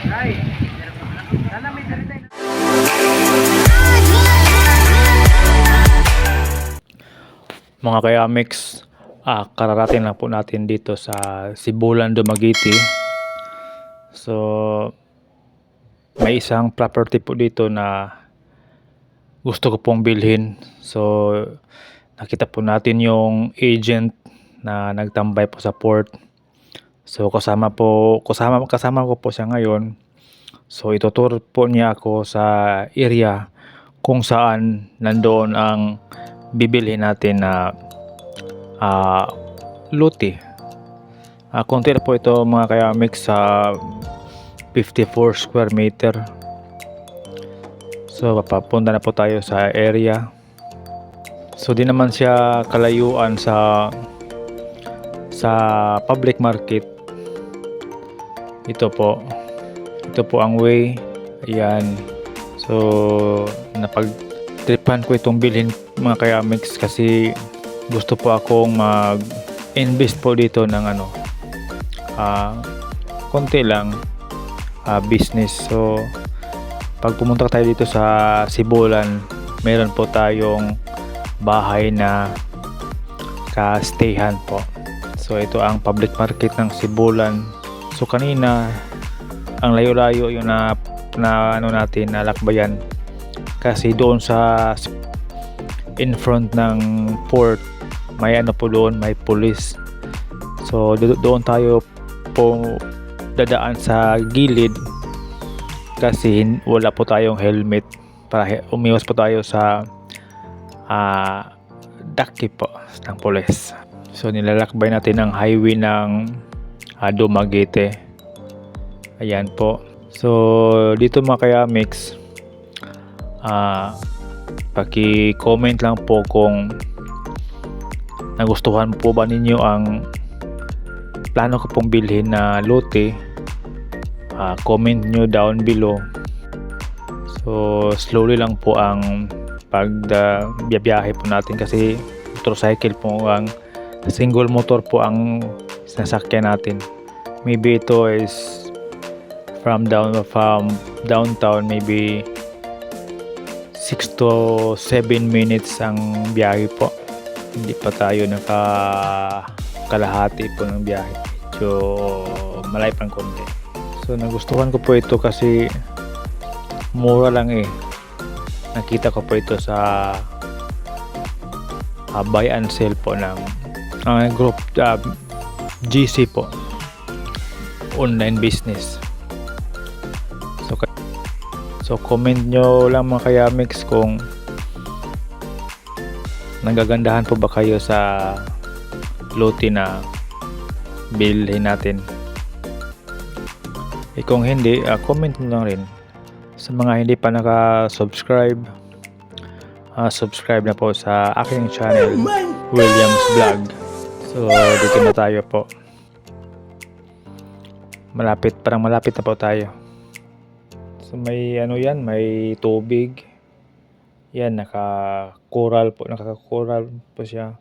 Ay, sana may salita. Mga kayamix, kararating lang po natin dito sa Sibulan, Dumaguete. So, may isang property po dito na gusto ko pong bilhin. So, nakita po natin yung agent na nagtambay po sa port. So, kasama ko po siya ngayon. So, ituturo po niya ako sa area kung saan nandoon ang bibilhin natin na lote. Konti na po ito mga kayamix sa 54 square meter. So papunta na po tayo sa area. So di naman siya kalayuan sa public market. Ito po ang way. Ayan. So napagtripan ko itong bilhin mga kayamix kasi gusto po akong mag-invest po dito ng konti lang business. So pag pumunta tayo dito sa Sibulan, meron po tayong bahay na ka-stayhan po. So ito ang public market ng Sibulan. So kanina ang layo-layo yung natin nalakbayan kasi doon sa in front ng port may po doon, may police. So doon tayo po dadaan sa gilid kasi wala po tayong helmet para umiwas po tayo sa dakip po ng police. So nilalakbay natin ang highway ng Dumaguete. Ayan po. So dito mga kayamix, paki-comment lang po kung nagustuhan po ba ninyo ang plano ko pong bilhin na lote. Comment nyo down below. So slowly lang po ang pagbiyahe po natin kasi motorcycle po ang single motor po ang sasakyan natin. Maybe ito is from downtown, maybe 6 to 7 minutes ang biyahe po. Hindi pa tayo kalahati po ng biyahe. So malayo pang konti. So nagustuhan ko po ito kasi mura lang eh. Nakita ko po ito sa buy and sell po ng group GC po, online business. So comment nyo lang mga kayamix kung nagagandahan po ba kayo sa lote na bilhin natin. Kung hindi, comment nyo lang rin. Sa mga hindi pa naka-subscribe, subscribe na po sa aking channel, Williams Vlog. So dito na tayo po. Parang malapit na po tayo. So may may tubig. Yan, naka-coral po siya.